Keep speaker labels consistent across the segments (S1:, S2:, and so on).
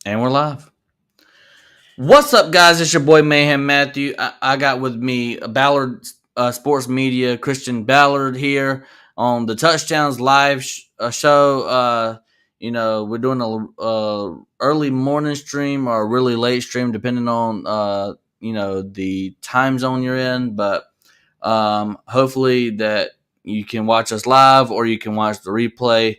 S1: And we're live. What's up, guys? It's your boy Mayhem Matthew. I got with me Ballard Sports Media, Christian Ballard here on the Touchdowns live show. We're doing a early morning stream or a really late stream, depending on the time zone you're in. But hopefully that you can watch us live or you can watch the replay.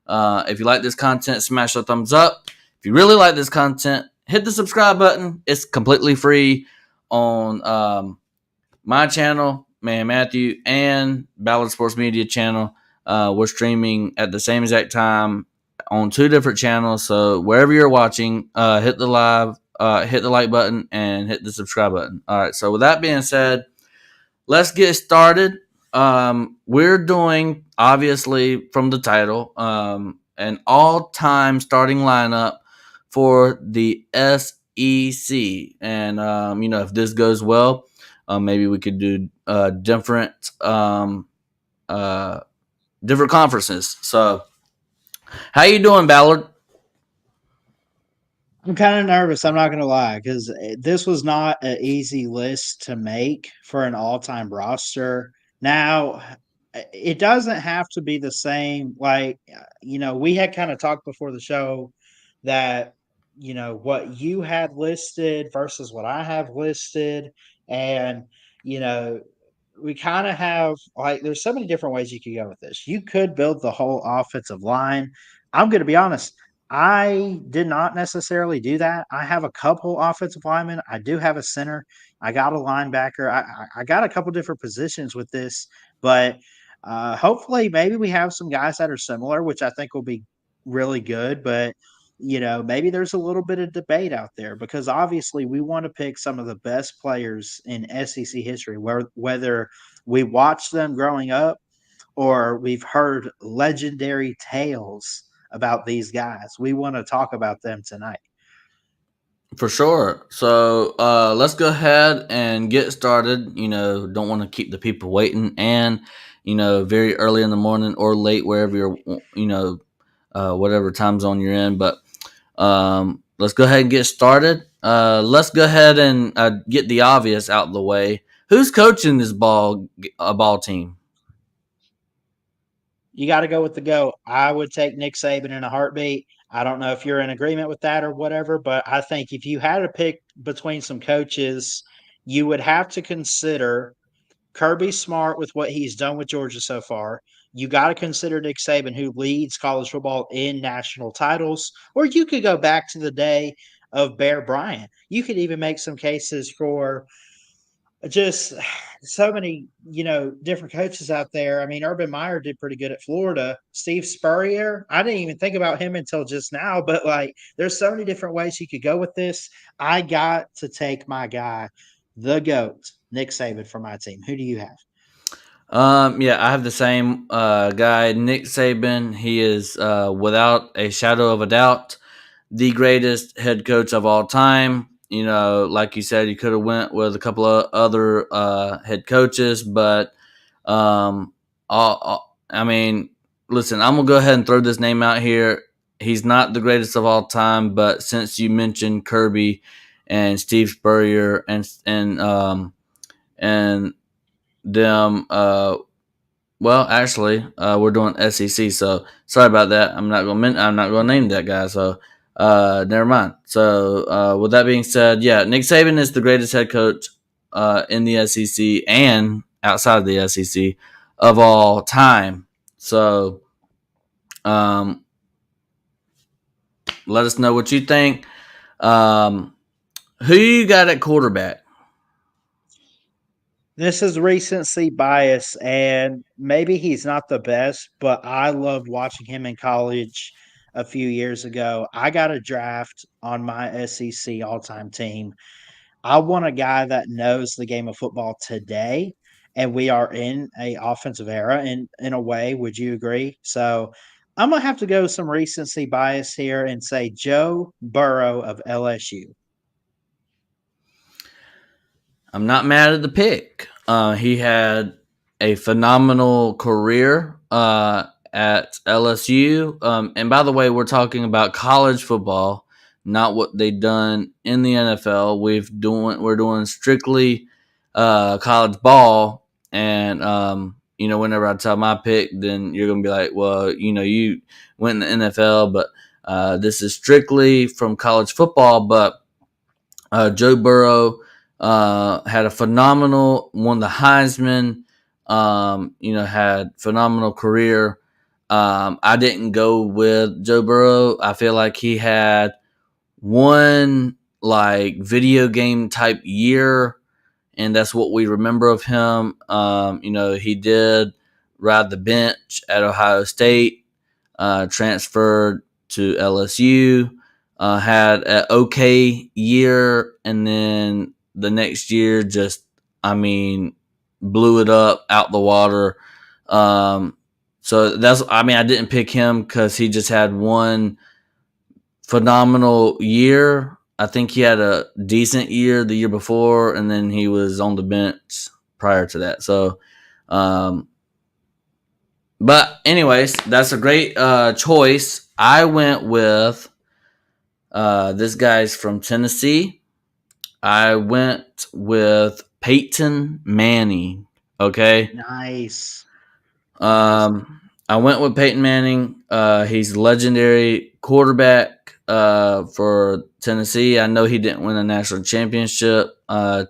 S1: If you like this content, smash a thumbs up. If you really like this content, hit the subscribe button. It's completely free on my channel, Man Matthew, and Ballard Sports Media channel. We're streaming at the same exact time on two different channels. So wherever you're watching, hit the like button, and hit the subscribe button. All right. So with that being said, let's get started. We're doing, obviously, from the title, an all-time starting lineup for the SEC. And, if this goes well, maybe we could do different conferences. So, how you doing, Ballard?
S2: I'm kind of nervous. I'm not going to lie, because this was not an easy list to make for an all-time roster. Now, it doesn't have to be the same. We had kind of talked before the show that, what you had listed versus what I have listed. And, you know, we kind of have there's so many different ways you could go with this. You could build the whole offensive line. I'm going to be honest. I did not necessarily do that. I have a couple offensive linemen. I do have a center. I got a linebacker. I got a couple different positions with this, but hopefully, maybe we have some guys that are similar, which I think will be really good. But maybe there's a little bit of debate out there because obviously we want to pick some of the best players in SEC history, whether we watched them growing up or we've heard legendary tales about these guys. We want to talk about them tonight.
S1: For sure. So let's go ahead and get started. Don't want to keep the people waiting, and very early in the morning or late wherever you're, whatever time zone you're in. But let's go ahead and get started. Let's go ahead and get the obvious out of the way. Who's coaching this ball team?
S2: You got to go with the GOAT. I would take Nick Saban in a heartbeat. I don't know if you're in agreement with that or whatever, but I think if you had to pick between some coaches, you would have to consider Kirby Smart with what he's done with Georgia so far. You got to consider Nick Saban, who leads college football in national titles. Or you could go back to the day of Bear Bryant. You could even make some cases for just so many, different coaches out there. I mean, Urban Meyer did pretty good at Florida. Steve Spurrier, I didn't even think about him until just now, but there's so many different ways you could go with this. I got to take my guy, the GOAT, Nick Saban, for my team. Who do you have?
S1: Yeah, I have the same guy, Nick Saban. He is, without a shadow of a doubt, the greatest head coach of all time. Like you said, you could have went with a couple of other head coaches, but I mean, listen, I'm gonna go ahead and throw this name out here. He's not the greatest of all time, but since you mentioned Kirby and Steve Spurrier and them, well, actually, we're doing SEC, so sorry about that. I'm not gonna name that guy. So, never mind. So, with that being said, yeah, Nick Saban is the greatest head coach in the SEC and outside of the SEC of all time. So, um, let us know what you think. Who you got at quarterback?
S2: This is recency bias, and maybe he's not the best, but I loved watching him in college a few years ago. I got a draft on my SEC all time team. I want a guy that knows the game of football today, and we are in a offensive era in a way. Would you agree? So I'm gonna have to go some recency bias here and say Joe Burrow of LSU.
S1: I'm not mad at the pick. He had a phenomenal career at LSU. And by the way, we're talking about college football, not what they've done in the NFL. We're doing strictly college ball, and whenever I tell my pick, then you're gonna be like, well, you went in the NFL, but this is strictly from college football. But Joe Burrow had a phenomenal, won the Heisman. Had phenomenal career. I didn't go with Joe Burrow. I feel like he had one like video game type year, and that's what we remember of him. He did ride the bench at Ohio State, transferred to LSU, had an okay year, and then the next year blew it up out the water. So I didn't pick him because he just had one phenomenal year. I think he had a decent year the year before, and then he was on the bench prior to that. So, but anyways, that's a great choice. I went with this guy's from Tennessee. I went with Peyton Manning. Okay.
S2: Nice.
S1: I went with Peyton Manning. He's a legendary quarterback for Tennessee. I know he didn't win a national championship.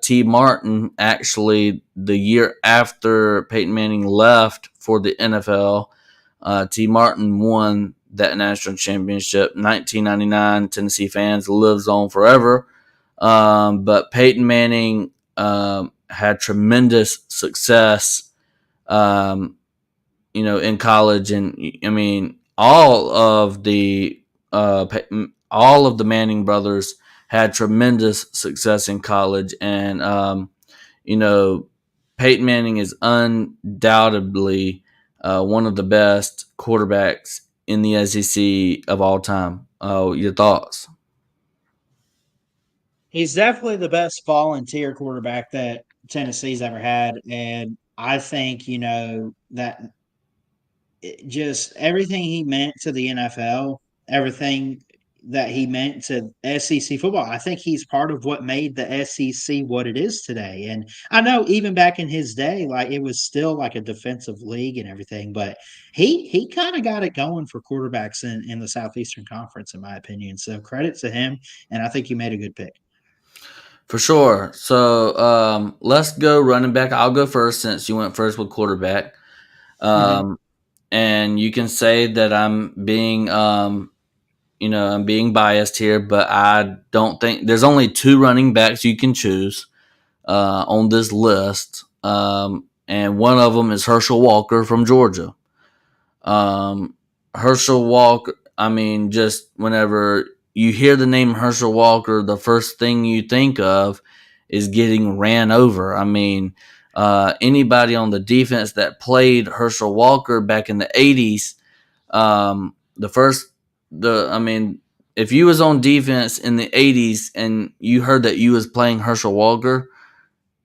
S1: T. Martin, actually, the year after Peyton Manning left for the NFL, T. Martin won that national championship. 1999, Tennessee fans lives on forever. But Peyton Manning had tremendous success. In college, and all of the Manning brothers had tremendous success in college, and Peyton Manning is undoubtedly one of the best quarterbacks in the SEC of all time. Your thoughts?
S2: He's definitely the best volunteer quarterback that Tennessee's ever had, and I think that just everything he meant to the NFL, everything that he meant to SEC football. I think he's part of what made the SEC what it is today. And I know even back in his day, like it was still like a defensive league and everything, but he kind of got it going for quarterbacks in the Southeastern Conference, in my opinion. So credit to him, and I think you made a good pick.
S1: For sure. So let's go running back. I'll go first since you went first with quarterback.
S2: Mm-hmm.
S1: And you can say that I'm being I'm being biased here, but I don't think there's only two running backs you can choose on this list, and one of them is Herschel Walker from Georgia. Herschel Walker. Just whenever you hear the name Herschel Walker, the first thing you think of is getting ran over. Anybody on the defense that played Herschel Walker back in the 80s, if you was on defense in the 80s and you heard that you was playing Herschel Walker,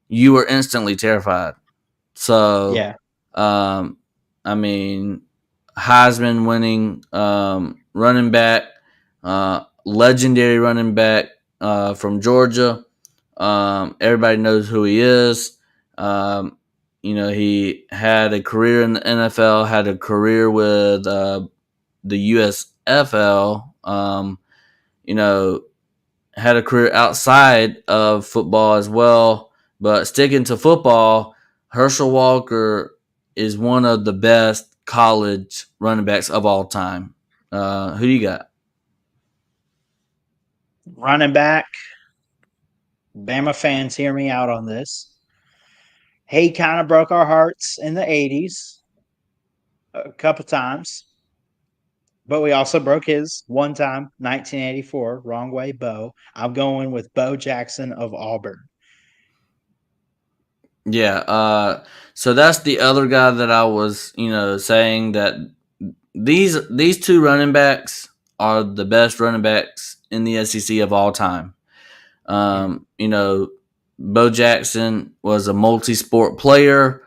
S1: you were instantly terrified. So,
S2: Yeah.
S1: um, I mean, Heisman winning running back, legendary running back from Georgia. Everybody knows who he is. He had a career in the NFL, had a career with the USFL. Had a career outside of football as well. But sticking to football, Herschel Walker is one of the best college running backs of all time. Who do you got?
S2: Running back, Bama fans, hear me out on this. He kind of broke our hearts in the 80s a couple times, but we also broke his one time, 1984, wrong way, Bo. I'm going with Bo Jackson of Auburn.
S1: Yeah. So that's the other guy that I was, saying that these two running backs are the best running backs in the SEC of all time. Bo Jackson was a multi-sport player.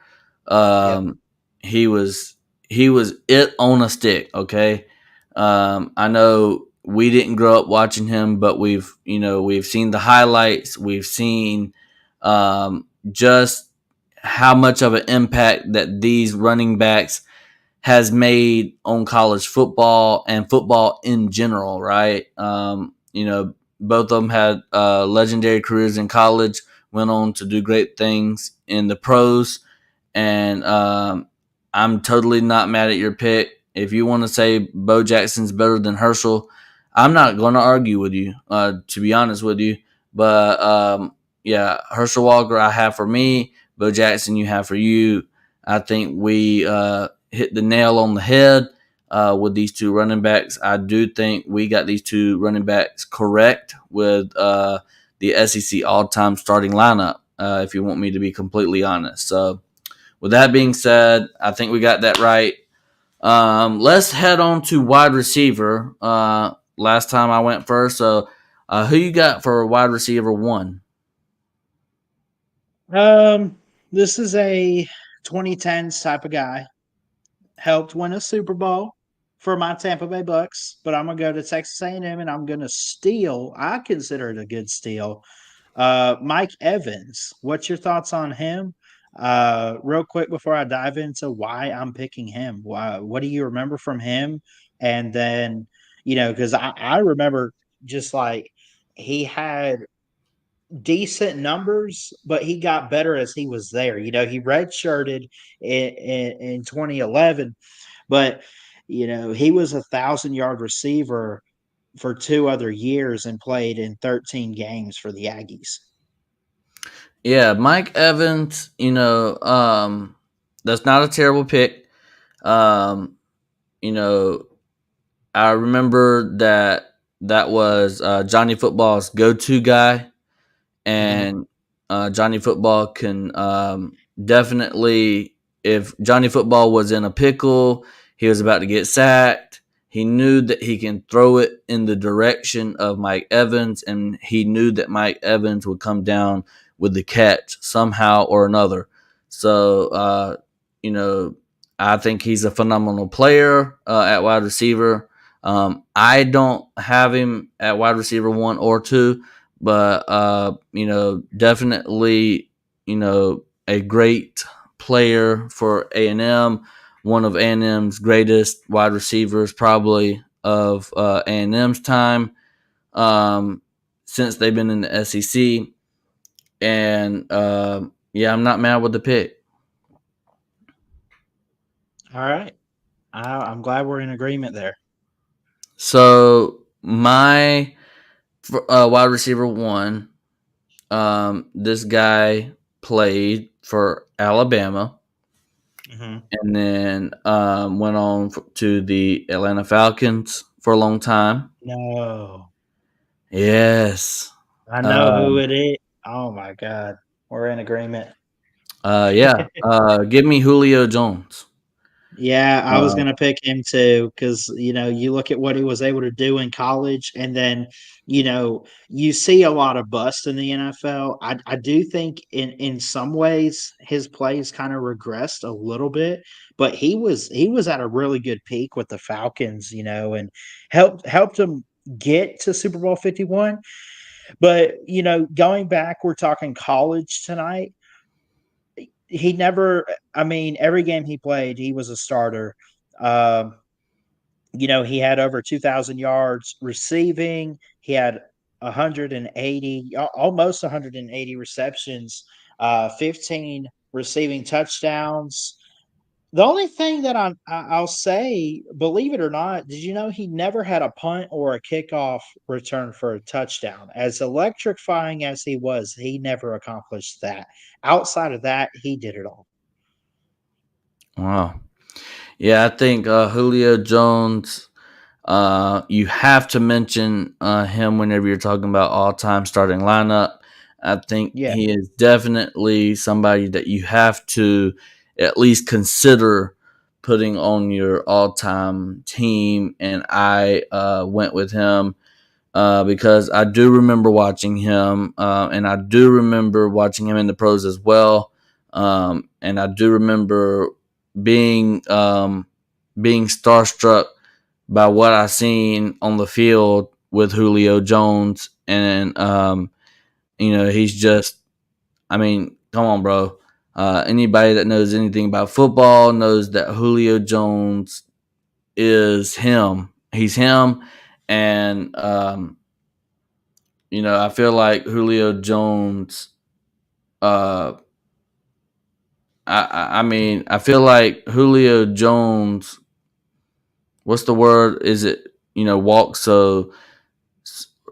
S2: Yep.
S1: He was it on a stick. Okay. I know we didn't grow up watching him, but we've seen the highlights. We've seen just how much of an impact that these running backs has made on college football and football in general, right? Both of them had legendary careers in college, went on to do great things in the pros, and I'm totally not mad at your pick. If you want to say Bo Jackson's better than Herschel, I'm not going to argue with you, to be honest with you. But yeah, Herschel Walker I have for me, Bo Jackson you have for you. I think we hit the nail on the head with these two running backs. I do think we got these two running backs correct with the SEC all-time starting lineup, if you want me to be completely honest. So with that being said, I think we got that right. Let's head on to wide receiver. Last time I went first, so who you got for wide receiver 1?
S2: This is a 2010s type of guy. Helped win a Super Bowl for my Tampa Bay Bucks, but I'm gonna go to Texas A&M and I'm gonna steal. I consider it a good steal. Mike Evans. What's your thoughts on him? Real quick before I dive into why I'm picking him. What do you remember from him? And then, because I remember just like he had decent numbers, but he got better as he was there. He redshirted in 2011, but he was 1,000-yard receiver for 2 other years and played in 13 games for the Aggies.
S1: Yeah, Mike Evans. That's not a terrible pick. Um, you know, I remember that was Johnny Football's go-to guy, and Johnny Football can definitely, if Johnny Football was in a pickle, he was about to get sacked. He knew that he can throw it in the direction of Mike Evans, and he knew that Mike Evans would come down with the catch somehow or another. So, I think he's a phenomenal player at wide receiver. I don't have him at wide receiver 1 or 2, but definitely, a great player for A&M, one of A&M's greatest wide receivers, probably of A&M's time, since they've been in the SEC. And yeah, I'm not mad with the pick.
S2: All right. I'm glad we're in agreement there.
S1: So my wide receiver 1, this guy played for Alabama, and then went on to the Atlanta Falcons for a long time.
S2: No.
S1: Yes.
S2: I know who it is. Oh, my God. We're in agreement.
S1: Yeah. Give me Julio Jones.
S2: Yeah, I was going to pick him too because, you look at what he was able to do in college, and then, you see a lot of bust in the NFL. I do think in some ways his plays kind of regressed a little bit, but he was at a really good peak with the Falcons, and helped him get to Super Bowl 51. But, going back, we're talking college tonight. He never, I mean, every game he played, he was a starter. Um, he had over 2,000 yards receiving. He had 180, almost 180 receptions, 15 receiving touchdowns. The only thing that I'll say, believe it or not, did you know he never had a punt or a kickoff return for a touchdown? As electrifying as he was, he never accomplished that. Outside of that, he did it all.
S1: Wow. Yeah, I think Julio Jones, you have to mention him whenever you're talking about all-time starting lineup. I think
S2: Yeah.
S1: he is definitely somebody that you have to at least consider putting on your all-time team, and I went with him because I do remember watching him, and I do remember watching him in the pros as well, and I do remember being being starstruck by what I seen on the field with Julio Jones, and he's just. I mean, come on, bro. Anybody that knows anything about football knows that Julio Jones is him. He's him, and I feel like Julio Jones. Uh, I mean, I feel like Julio Jones. What's the word? Is it walk? So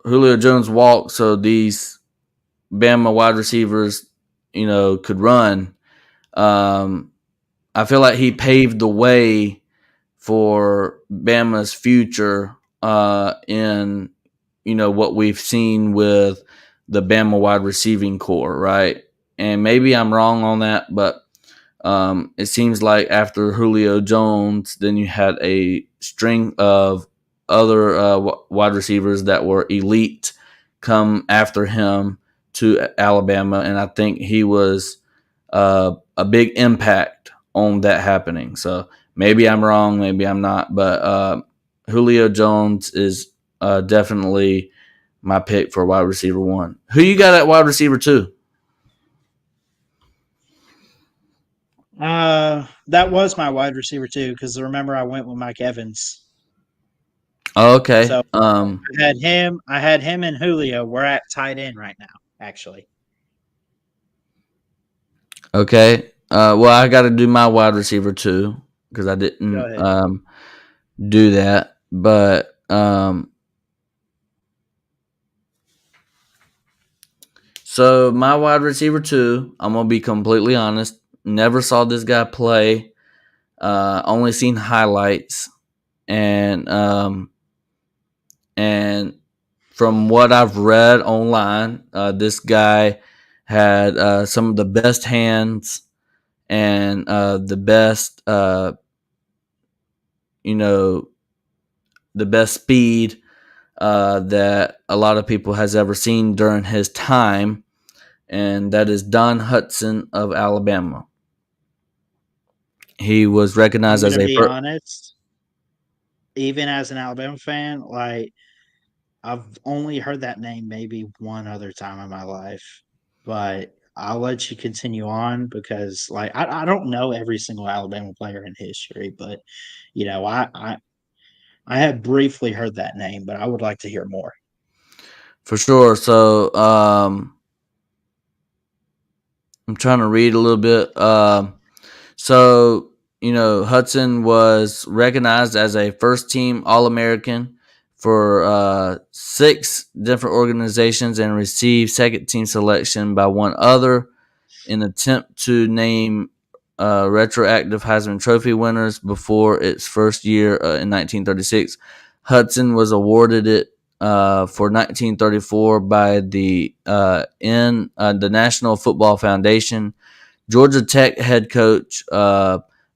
S1: Julio Jones walked so these Bama wide receivers, could run. Um, I feel like he paved the way for Bama's future in what we've seen with the Bama wide receiving core, right? And maybe I'm wrong on that, but it seems like after Julio Jones, then you had a string of other wide receivers that were elite come after him to Alabama, and I think he was a big impact on that happening. So maybe I'm wrong, maybe I'm not, but Julio Jones is definitely my pick for wide receiver 1. Who you got at wide receiver 2?
S2: That was my wide receiver too, because remember I went with Mike Evans.
S1: Oh, okay.
S2: So I had him and Julio. We're at tight end right now, actually.
S1: Okay. Well, I got to do my wide receiver too because I
S2: Go
S1: didn't
S2: ahead.
S1: do that. But so my wide receiver 2, I'm gonna be completely honest. Never saw this guy play. Only seen highlights, and and from what I've read online, this guy had some of the best hands and the best, you know, the best speed that a lot of people has ever seen during his time, and that is Don Hutson of Alabama. He was
S2: I'm
S1: recognized as
S2: gonna
S1: a
S2: be
S1: first.
S2: honest. Even as an Alabama fan, like I've only heard that name maybe one other time in my life, but I'll let you continue on because, like, I don't know every single Alabama player in history, but I have briefly heard that name, but I would like to hear more.
S1: For sure. So I'm trying to read a little bit. So Hudson was recognized as a first team All American for 6 different organizations and received second team selection by one other in attempt to name retroactive Heisman Trophy winners before its first year in 1936. Hudson was awarded it for 1934 by the National Football Foundation. Georgia Tech head coach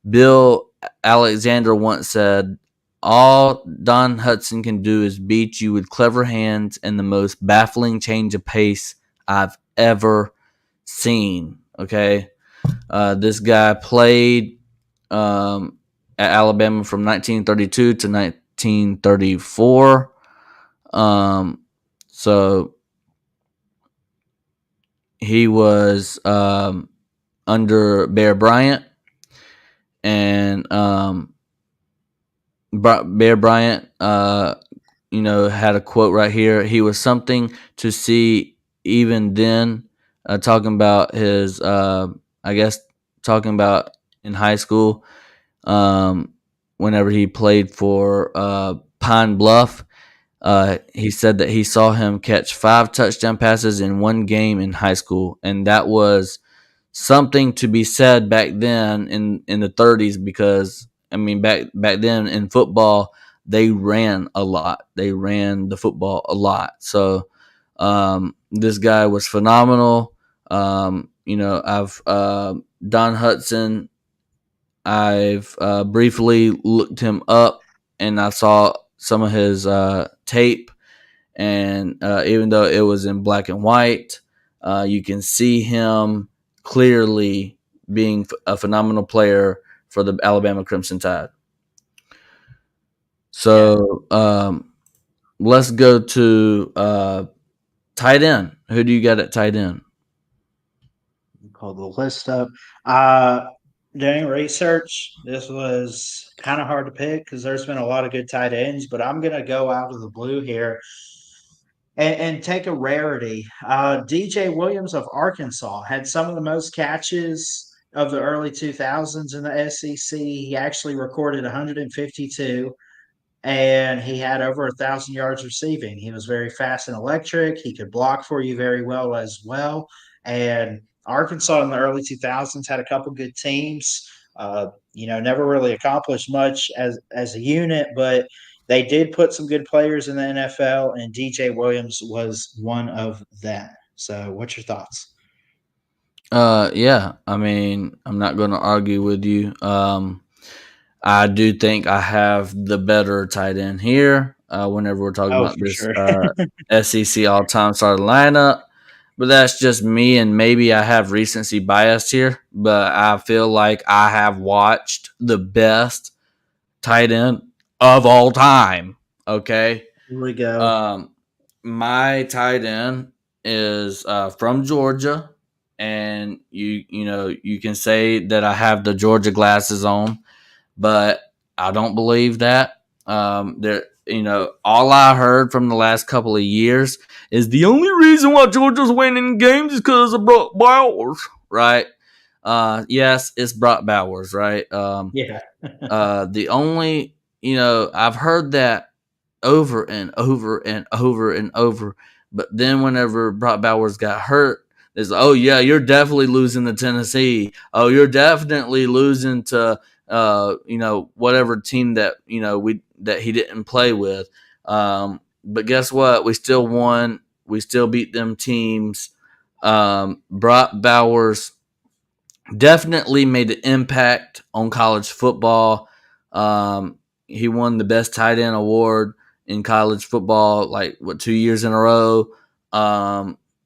S1: Bill Alexander once said, "All Don Hutson can do is beat you with clever hands and the most baffling change of pace I've ever seen." Okay, this guy played at Alabama from 1932 to 1934. So he was under Bear Bryant, and Bear Bryant, had a quote right here. He was something to see even then. Talking about his, I guess, talking about in high school, whenever he played for Pine Bluff. He said that he saw him catch 5 touchdown passes in one game in high school, and that was something to be said back then in the 30s, because I mean back then in football they ran a lot. They ran the football a lot. So this guy was phenomenal. I've Don Hutson. I've briefly looked him up, and I saw some of his tape, and even though it was in black and white, you can see him clearly being a phenomenal player for the Alabama Crimson Tide. So let's go to tight end. Who do you got at tight end?
S2: Pull the list up. Uh, Doing research, this was kind of hard to pick because there's been a lot of good tight ends, but I'm gonna go out of the blue here and take a rarity. DJ Williams of Arkansas had some of the most catches of the early 2000s in the SEC. He actually recorded 152 and he had over 1,000 yards receiving. He was very fast and electric. He could block for you very well as well. And Arkansas in the early 2000s had a couple good teams. Never really accomplished much as a unit, but they did put some good players in the NFL, and DJ Williams was one of them. So, what's your thoughts?
S1: Yeah, I mean, I'm not going to argue with you. I do think I have the better tight end here. Whenever we're talking
S2: Oh,
S1: about
S2: for
S1: this
S2: sure.
S1: SEC all-time starting lineup, but that's just me, and maybe I have recency bias here. But I feel like I have watched the best tight end of all time. Okay,
S2: Here we go.
S1: um, my tight end is from Georgia, and you can say that I have the Georgia glasses on, but I don't believe that. All I heard from the last couple of years is the only reason why Georgia's winning games is because of Brock Bowers, right? Yes, it's Brock Bowers, right?
S2: Yeah.
S1: The only, I've heard that over and over and over and over. But then whenever Brock Bowers got hurt, it's oh yeah, you're definitely losing to Tennessee. Oh, you're definitely losing to whatever team that that he didn't play with. But guess what? We still won. We still beat them teams. Brock Bowers definitely made an impact on college football. He won the best tight end award in college football, 2 years in a row.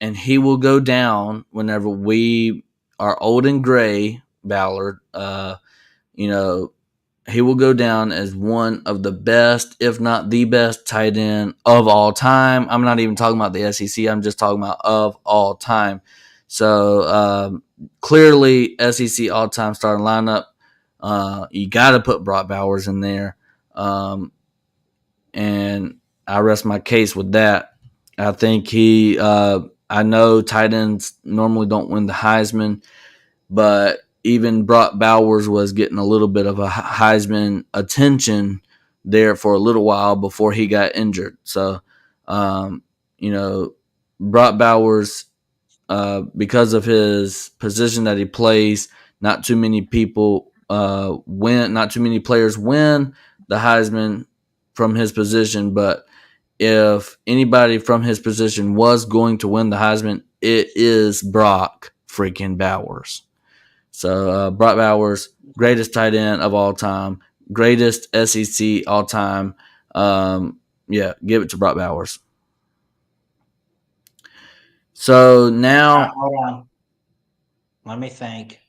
S1: And he will go down whenever we are old and gray, Ballard. You know, he will go down as one of the best, if not the best, tight end of all time. I'm not even talking about the SEC. I'm just talking about of all time. So clearly, SEC all time starting lineup. You got to put Brock Bowers in there. And I rest my case with that. I think I know tight ends normally don't win the Heisman, but even Brock Bowers was getting a little bit of a Heisman attention there for a little while before he got injured. So, um, you know, Brock Bowers, because of his position that he plays, not too many people win, not too many players win the Heisman from his position. But if anybody from his position was going to win the Heisman, it is Brock freaking Bowers. So Brock Bowers, greatest tight end of all time, greatest SEC all time. Yeah, give it to Brock Bowers. So now,
S2: Hold on. Let me think.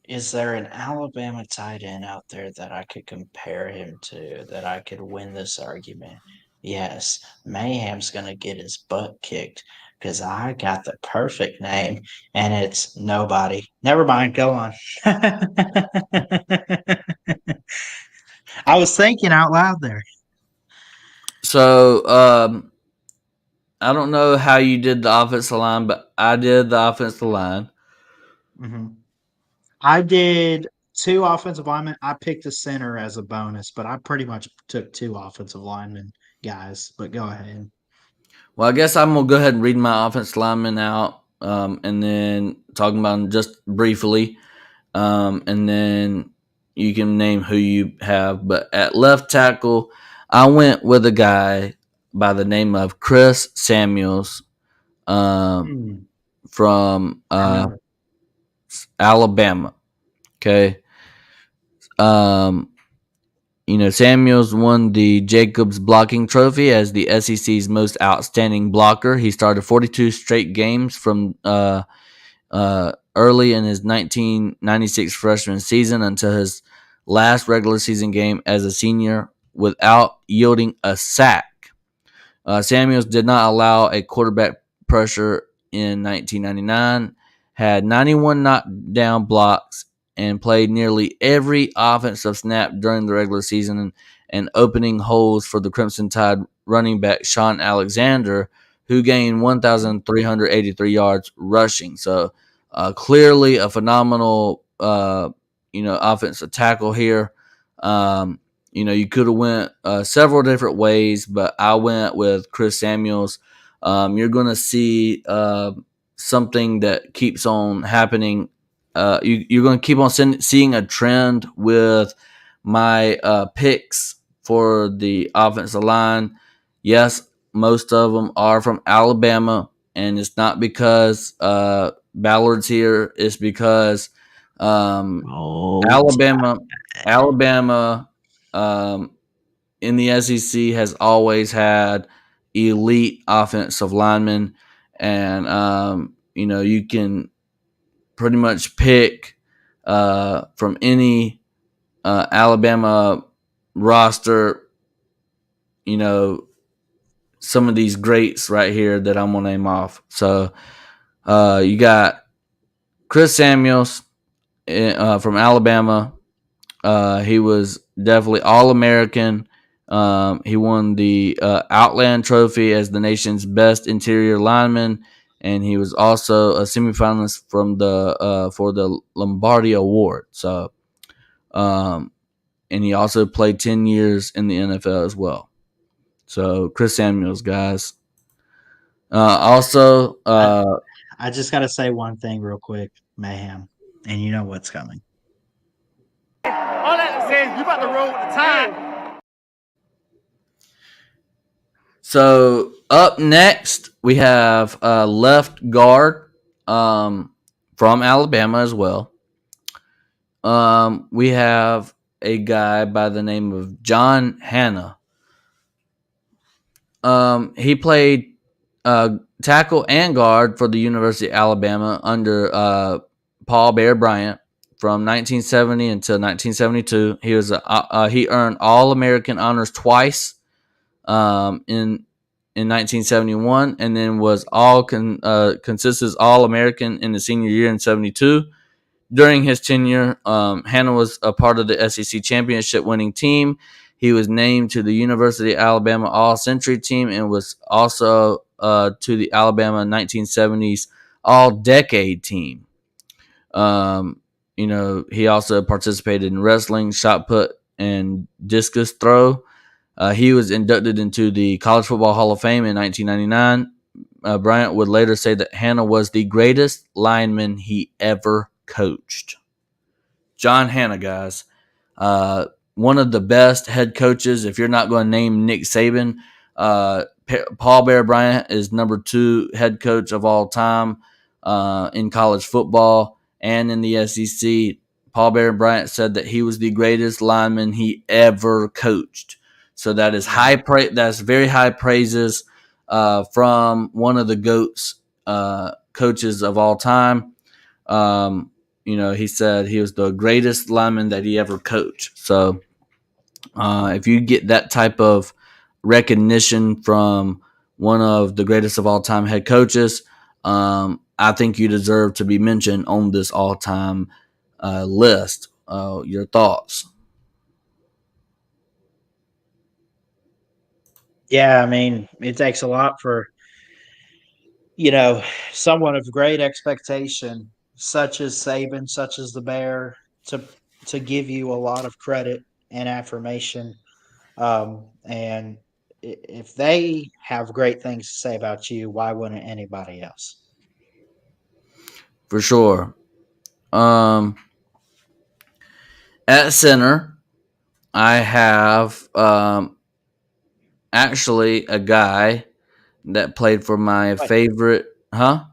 S2: Is there an Alabama tight end out there that I could compare him to that I could win this argument? Yes, Mayhem's going to get his butt kicked because I got the perfect name and it's nobody. Never mind. Go on. I was thinking out loud there.
S1: so I don't know how you did the offensive line, but I did the offensive line.
S2: Mhm. I did two offensive linemen. I picked a center as a bonus, but I pretty much took two offensive linemen guys. But go ahead.
S1: Well, I guess I'm gonna go ahead and read my offensive lineman out, and then talking about them just briefly, and then you can name who you have. But at left tackle, I went with a guy by the name of Chris Samuels, um,
S2: Hmm,
S1: from
S2: I know.
S1: Alabama. Okay. Um, Samuels won the Jacobs Blocking Trophy as the SEC's most outstanding blocker. He started 42 straight games from early in his 1996 freshman season until his last regular season game as a senior without yielding a sack. Samuels did not allow a quarterback pressure in 1999, had 91 knockdown blocks, and played nearly every offensive snap during the regular season and opening holes for the Crimson Tide running back Sean Alexander, who gained 1,383 yards rushing. So clearly a phenomenal, offensive tackle here. You could have went several different ways, but I went with Chris Samuels. You're going to see something that keeps on happening. You're going to keep on seeing a trend with my picks for the offensive line. Yes, most of them are from Alabama, and it's not because Ballard's here. It's because Alabama in the SEC has always had elite offensive linemen, and you can pretty much pick from any Alabama roster. Some of these greats right here that I'm gonna name off. So you got Chris Samuels from Alabama. He was definitely All-American. He won the Outland Trophy as the nation's best interior lineman, and he was also a semifinalist for the Lombardi Award. So, and he also played 10 years in the NFL as well. So, Chris Samuels, guys.
S2: I just got to say one thing real quick, Mayhem, and you know what's coming.
S3: All that says you about to roll with the time.
S1: So up next we have left guard from Alabama as well. We have a guy by the name of John Hannah. He played tackle and guard for the University of Alabama under Paul Bear Bryant from 1970 until 1972. He earned All-American honors twice in 1971, and then was consensus All-American in the senior year in 72. During his tenure, Hannah was a part of the SEC championship winning team. He was named to the University of Alabama All-Century team and was also to the Alabama 1970s All-Decade team. He also participated in wrestling, shot put, and discus throw. He was inducted into the College Football Hall of Fame in 1999. Bryant would later say that Hannah was the greatest lineman he ever coached. John Hannah, guys. One of the best head coaches. If you're not going to name Nick Saban, Paul Bear Bryant is number 2 head coach of all time in college football and in the SEC. Paul Bear Bryant said that he was the greatest lineman he ever coached. So that is that's very high praises from one of the GOATs coaches of all time. He said he was the greatest lineman that he ever coached. So if you get that type of recognition from one of the greatest of all time head coaches, I think you deserve to be mentioned on this all-time list. Your thoughts?
S2: Yeah, I mean, it takes a lot for, someone of great expectation, such as Saban, such as the Bear, to give you a lot of credit and affirmation. And if they have great things to say about you, why wouldn't anybody else?
S1: For sure. At center, I have actually a guy that played for my favorite. Huh?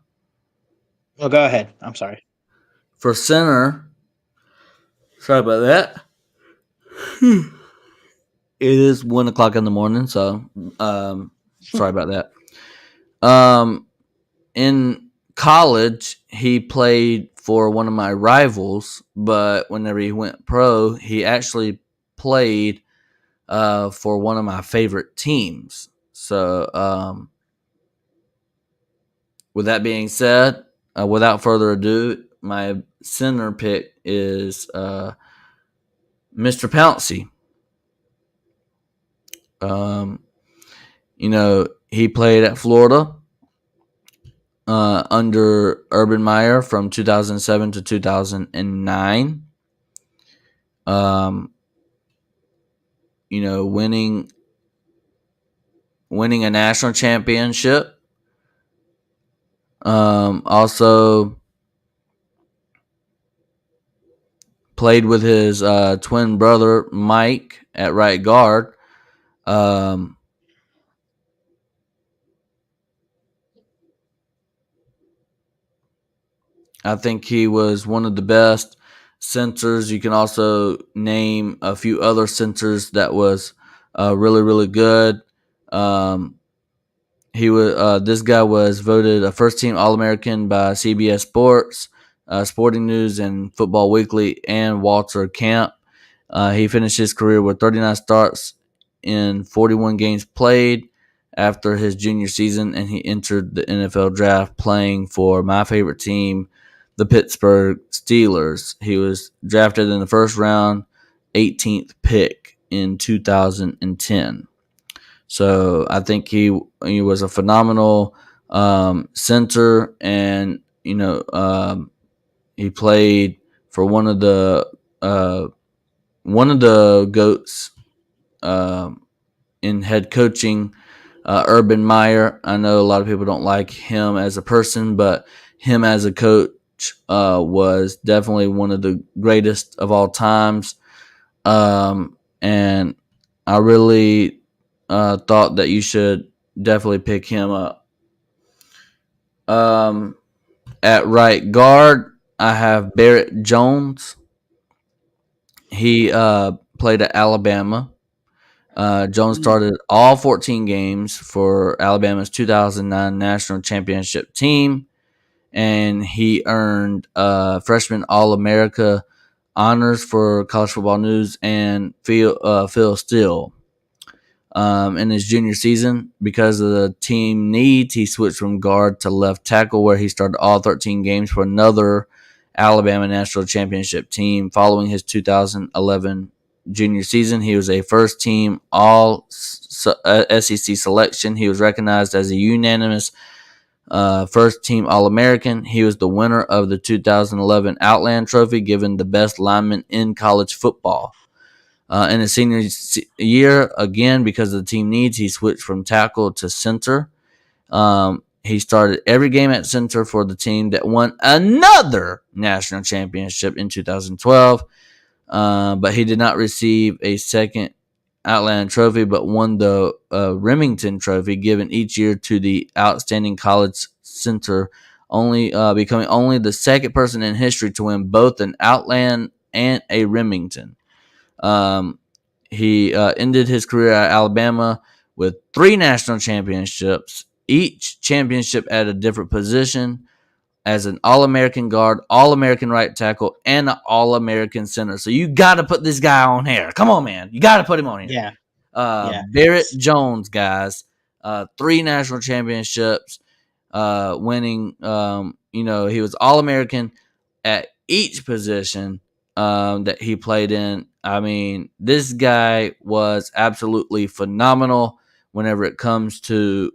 S2: Oh, go ahead. I'm sorry.
S1: For center, sorry about that. It is 1:00 in the morning, so sorry about that. In college, he played for one of my rivals, but whenever he went pro, he actually played for one of my favorite teams. So, with that being said, without further ado, my center pick is Mr. Pouncey. He played at Florida under Urban Meyer from 2007 to 2009. Winning a national championship. Also played with his twin brother Mike at right guard. I think he was one of the best centers. You can also name a few other centers that was really, really good. This guy was voted a first team All-American by CBS Sports, Sporting News, and Football Weekly, and Walter Camp. He finished his career with 39 starts in 41 games played after his junior season, and he entered the NFL draft playing for my favorite team, the Pittsburgh Steelers. He was drafted in the first round, 18th pick in 2010. So I think he was a phenomenal center, and he played for one of the goats in head coaching, Urban Meyer. I know a lot of people don't like him as a person, but him as a coach was definitely one of the greatest of all times. And I really thought that you should definitely pick him up. At right guard, I have Barrett Jones. He played at Alabama. Jones started all 14 games for Alabama's 2009 national championship team, and he earned freshman All-America honors for College Football News and Phil Steele. In his junior season, because of the team needs, he switched from guard to left tackle, where he started all 13 games for another Alabama national championship team. Following his 2011 junior season, he was a first-team All SEC selection. He was recognized as a unanimous first-team All-American. He was the winner of the 2011 Outland Trophy, given the best lineman in college football. In his senior year, again, because of the team needs, he switched from tackle to center. He started every game at center for the team that won another national championship in 2012. But he did not receive a second Outland Trophy, but won the Remington Trophy, given each year to the outstanding college center, becoming only the second person in history to win both an Outland and a Remington. He ended his career at Alabama with 3 national championships, each championship at a different position, as an All-American guard, All-American right tackle, and an All-American center. So you got to put this guy on here. Come on, man. You got to put him on here.
S2: Yeah.
S1: Barrett Jones, guys. 3 national championships, winning. He was All-American at each position that he played in. I mean, this guy was absolutely phenomenal whenever it comes to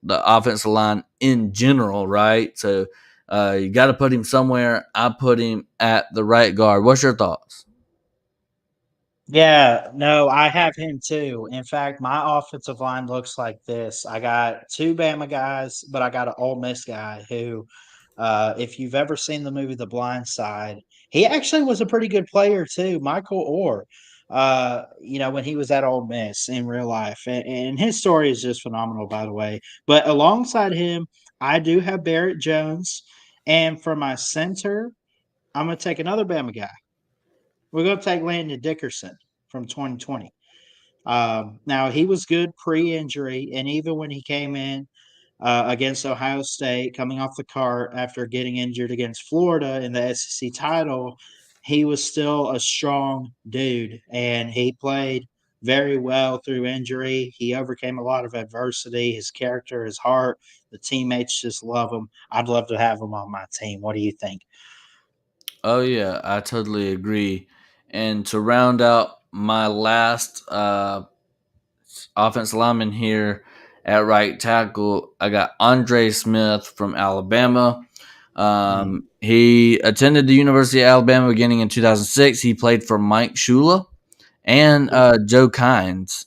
S1: the offensive line in general, right? So you got to put him somewhere. I put him at the right guard. What's your thoughts?
S2: Yeah, no, I have him too. In fact, my offensive line looks like this. I got 2 Bama guys, but I got an Ole Miss guy who, if you've ever seen the movie The Blind Side, he actually was a pretty good player too. Michael Orr, when he was at Ole Miss in real life, and his story is just phenomenal, by the way. But alongside him, I do have Barrett Jones, and for my center, I'm going to take another Bama guy. We're going to take Landon Dickerson from 2020. Now, he was good pre-injury, and even when he came in against Ohio State, coming off the cart after getting injured against Florida in the SEC title, he was still a strong dude, and he played very well through injury. He overcame a lot of adversity. His character, his heart, the teammates just love him. I'd love to have him on my team. What do you think?
S1: Oh yeah, I totally agree. And to round out my last offensive lineman here at right tackle, I got Andre Smith from Alabama. He attended the University of Alabama beginning in 2006. He played for Mike Shula and Joe Kynes.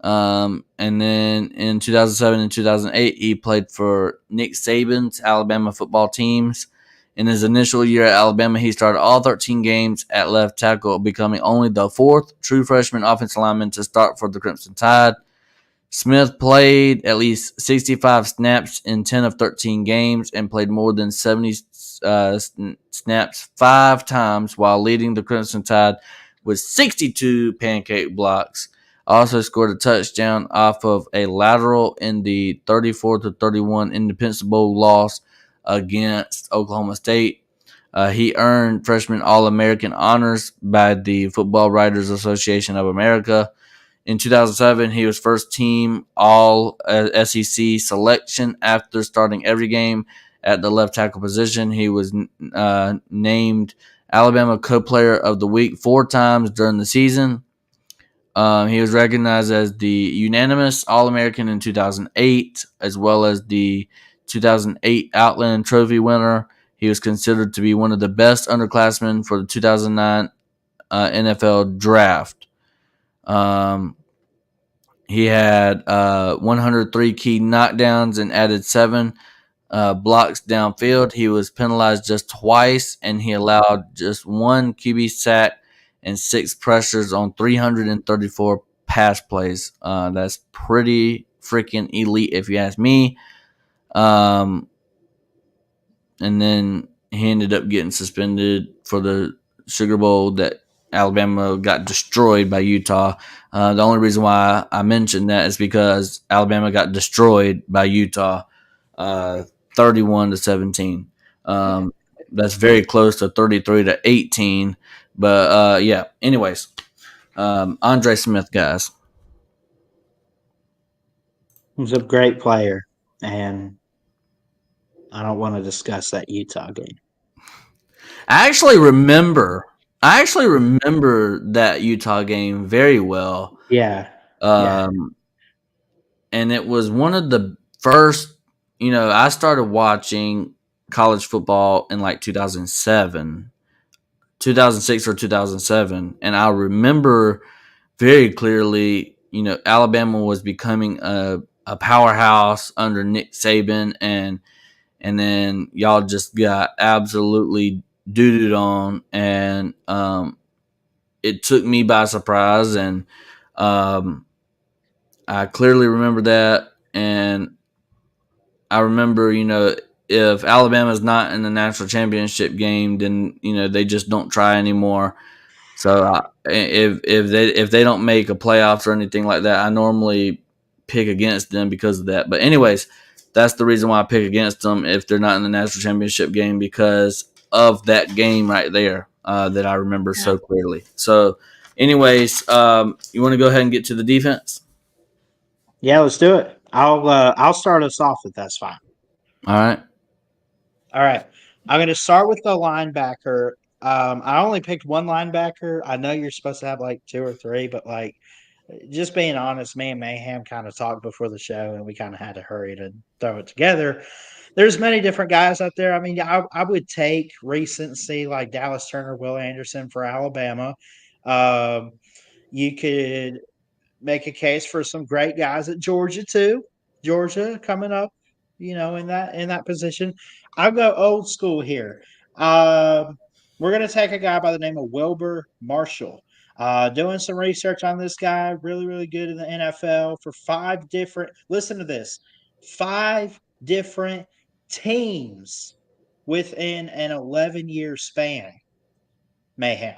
S1: And then in 2007 and 2008, he played for Nick Saban's Alabama football teams. In his initial year at Alabama, he started all 13 games at left tackle, becoming only the fourth true freshman offensive lineman to start for the Crimson Tide. Smith played at least 65 snaps in 10 of 13 games and played more than 70 snaps 5 times while leading the Crimson Tide with 62 pancake blocks. Also scored a touchdown off of a lateral in the 34-31 Independence Bowl loss against Oklahoma State. He earned freshman All-American honors by the Football Writers Association of America. In 2007, he was first team All SEC selection after starting every game at the left tackle position. He was named Alabama Co-Player of the Week 4 times during the season. He was recognized as the unanimous All-American in 2008, as well as the 2008 Outland Trophy winner. He was considered to be one of the best underclassmen for the 2009 NFL Draft. He had 103 key knockdowns and added 7 blocks downfield. He was penalized just twice, and he allowed just 1 QB sack and 6 pressures on 334 pass plays. That's pretty freaking elite, if you ask me. And then he ended up getting suspended for the Sugar Bowl that Alabama got destroyed by Utah. The only reason why I mentioned that is because Alabama got destroyed by Utah 31-17. That's very close to 33-18. But yeah, anyways, Andre Smith, guys.
S2: He's a great player, and I don't want to discuss that Utah game.
S1: I actually remember that Utah game very well.
S2: Yeah.
S1: And it was one of the first, I started watching college football in like 2006 or 2007. And I remember very clearly, Alabama was becoming a powerhouse under Nick Saban, and then y'all just got absolutely doo-dooed on, and it took me by surprise, and I clearly remember that. And I remember, if Alabama's not in the national championship game, then they just don't try anymore. So if they don't make a playoffs or anything like that, I normally pick against them because of that. But anyways, that's the reason why I pick against them if they're not in the national championship game, because of that game right there that I remember so clearly. So anyways, you want to go ahead and get to the defense?
S2: Yeah, let's do it. I'll start us off if that's fine.
S1: All right.
S2: I'm going to start with the linebacker. I only picked one linebacker. I know you're supposed to have like 2 or 3, but like, just being honest, me and Mayhem kind of talked before the show, and we kind of had to hurry to throw it together. There's many different guys out there. I mean, I would take recency like Dallas Turner, Will Anderson for Alabama. You could make a case for some great guys at Georgia too. Georgia coming up, in that position. I'll go old school here. We're going to take a guy by the name of Wilber Marshall. Doing some research on this guy, really, really good in the NFL for 5 different – listen to this – 5 different teams within an 11-year span. Mayhem.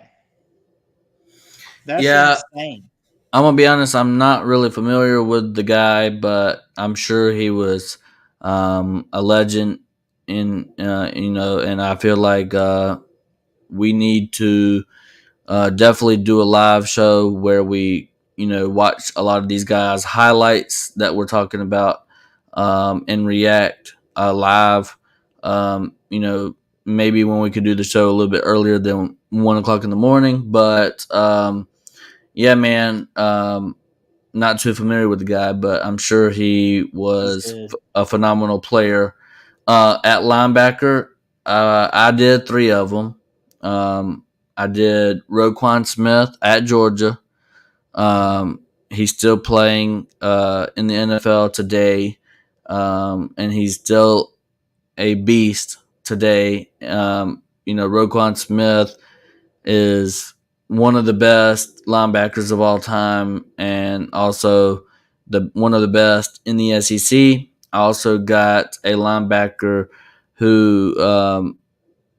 S2: That's insane.
S1: I'm going to be honest, I'm not really familiar with the guy, but I'm sure he was a legend in, and I feel like we need to definitely do a live show where we, watch a lot of these guys' highlights that we're talking about and react live. Maybe when we could do the show a little bit earlier than 1:00 in the morning. But yeah, man, not too familiar with the guy, but I'm sure he was a phenomenal player. At linebacker, I did 3 of them. I did Roquan Smith at Georgia. He's still playing in the NFL today, and he's still a beast today. Roquan Smith is one of the best linebackers of all time, and also one of the best in the SEC. I also got a linebacker who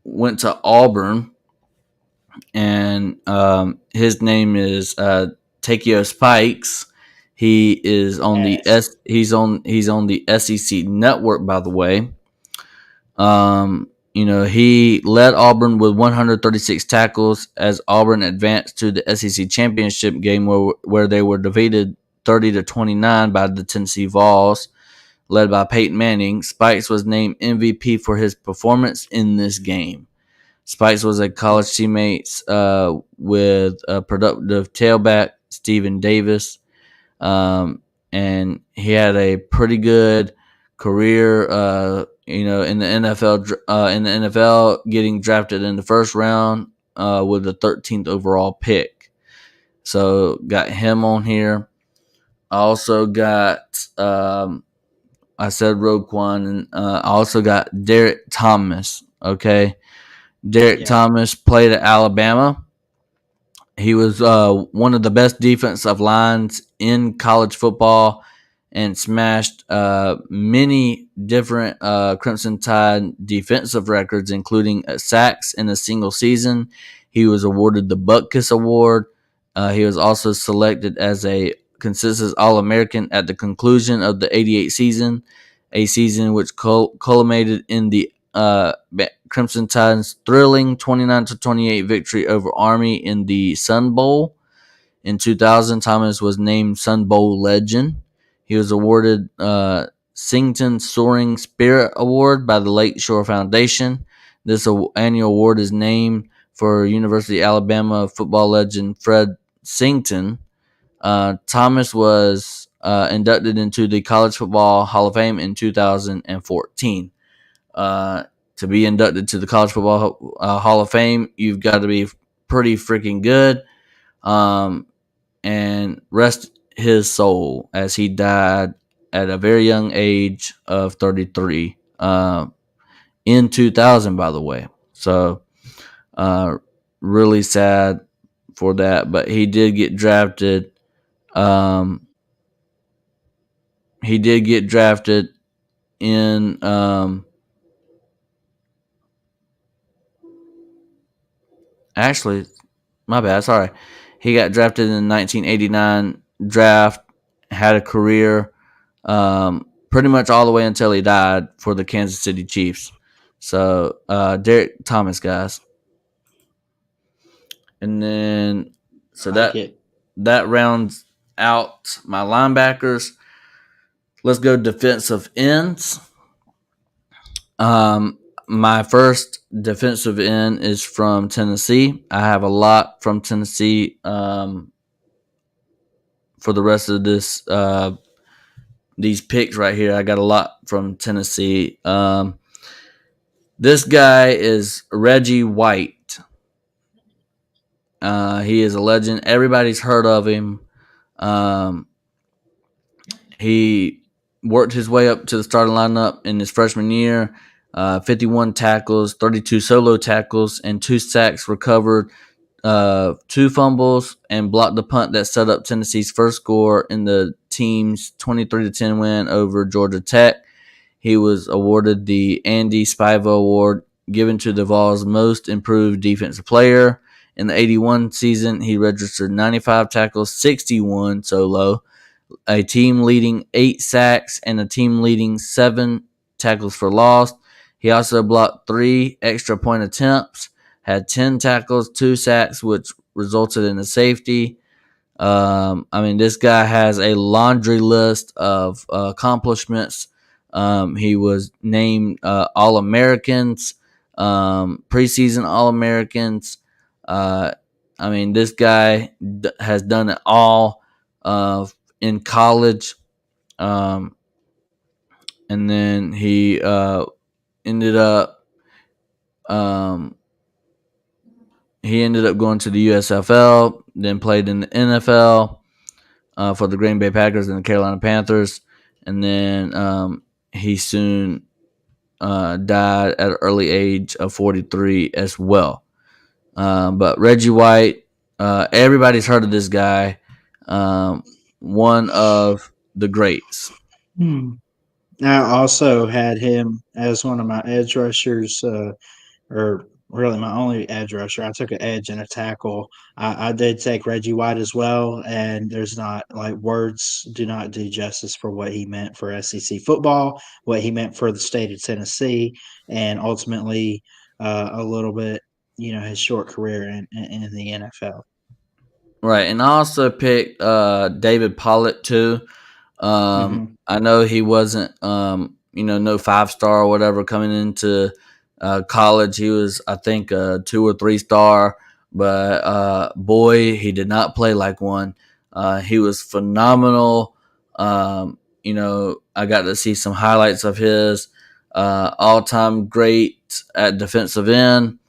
S1: went to Auburn, and his name is Takeo Spikes. He is on he's on the SEC network, by the way. He led Auburn with 136 tackles as Auburn advanced to the SEC championship game where they were defeated 30-29 by the Tennessee Vols, led by Peyton Manning. Spikes was named MVP for his performance in this game. Spikes was a college teammate with a productive tailback, Stephen Davis, and he had a pretty good career. In the NFL, getting drafted in the first round with the 13th overall pick. So got him on here. I also got I said Roquan, and I also got Derek Thomas. Okay. Derek Thomas played at Alabama. He was one of the best defensive lines in college football and smashed many different Crimson Tide defensive records, including sacks in a single season. He was awarded the Butkus Award. He was also selected as a consensus All-American at the conclusion of the 88 season, a season which culminated in the Crimson Tide's thrilling 29-28 victory over Army in the Sun Bowl. In 2000, Thomas was named Sun Bowl legend. He was awarded Singleton Soaring Spirit Award by the Lake Shore Foundation. This annual award is named for University of Alabama football legend Fred Singleton. Thomas was inducted into the College Football Hall of Fame in 2014. To be inducted to the College Football Hall of Fame, you've got to be pretty freaking good. And rest his soul, as he died at a very young age of 33 in 2000, by the way. So really sad for that, but he did get drafted. He did get drafted in actually, my bad, sorry. He got drafted in the 1989 draft, had a career pretty much all the way until he died for the Kansas City Chiefs. So, Derek Thomas, guys. And then, so that rounds out my linebackers. Let's go defensive ends. My first defensive end is from Tennessee. I have a lot from Tennessee for the rest of these picks right here. I got a lot from Tennessee. This guy is Reggie White. He is a legend. Everybody's heard of him. He worked his way up to the starting lineup in his freshman year. 51 tackles, 32 solo tackles, and 2 sacks, recovered 2 fumbles, and blocked the punt that set up Tennessee's first score in the team's 23-10 win over Georgia Tech. He was awarded the Andy Spiva Award, given to the Vols' most improved defensive player. In the 81 season, he registered 95 tackles, 61 solo, a team-leading 8 sacks, and a team-leading 7 tackles for loss. He also blocked 3 extra point attempts, had 10 tackles, 2 sacks, which resulted in a safety. I mean, this guy has a laundry list of accomplishments. He was named All Americans, preseason All Americans. I mean, this guy has done it all in college. Um, and then he ended up um, going to the USFL, then played in the NFL for the Green Bay Packers and the Carolina Panthers, and then he soon died at an early age of 43 as well. But Reggie White, everybody's heard of this guy. One of the greats.
S2: I also had him as one of my edge rushers, or really my only edge rusher. I took an edge and a tackle. I did take Reggie White as well, and there's not like words do not do justice for what he meant for SEC football, what he meant for the state of Tennessee, and ultimately a little bit, his short career in the NFL.
S1: Right, and I also picked David Pollock too. I know he wasn't, no 5-star or whatever coming into college. He was, I think, a 2 or 3-star, but boy, he did not play like one. He was phenomenal. I got to see some highlights of his. All-time great at defensive end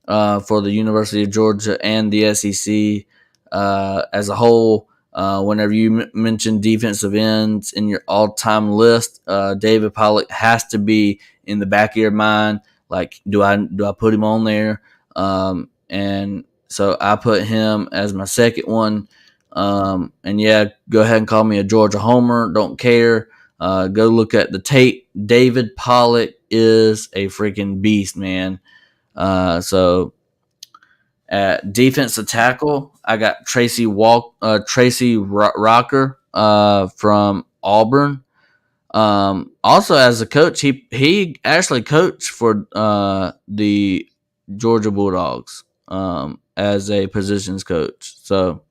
S1: for the University of Georgia and the SEC as a whole. Whenever you mention defensive ends in your all-time list, David Pollock has to be in the back of your mind. Like, do I put him on there? And so I put him as my second one. And yeah, go ahead and call me a Georgia homer. Don't care. Go look at the tape. David Pollock is a freaking beast, man. So at defensive tackle, I got Tracy Rocker from Auburn. Also, as a coach, he actually coached for the Georgia Bulldogs as a positions coach. So,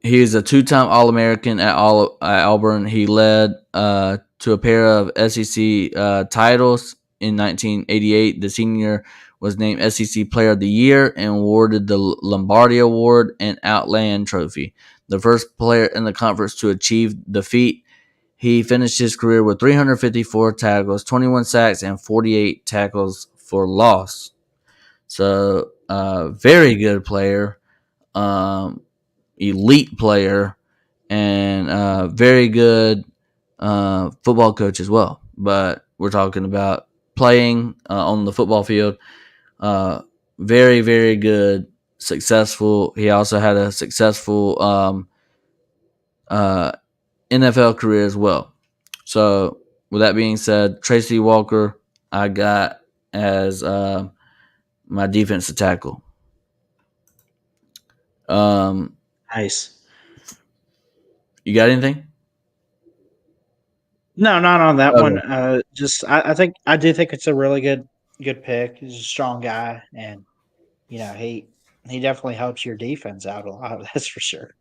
S1: he is a 2-time All-American at Auburn. He led to a pair of SEC titles. In 1988, the senior was named SEC Player of the Year and awarded the Lombardi Award and Outland Trophy. The first player in the conference to achieve the feat. He finished his career with 354 tackles, 21 sacks, and 48 tackles for loss. So, very good player, elite player, and very good football coach as well. But we're talking about playing on the football field. Very, very good, successful. He also had a successful NFL career as well. So, with that being said, Tracy Walker, I got as my defensive tackle.
S2: Nice.
S1: You got anything?
S2: No, not on that one. I do think it's a really good pick. He's a strong guy, and he definitely helps your defense out a lot. That's for sure.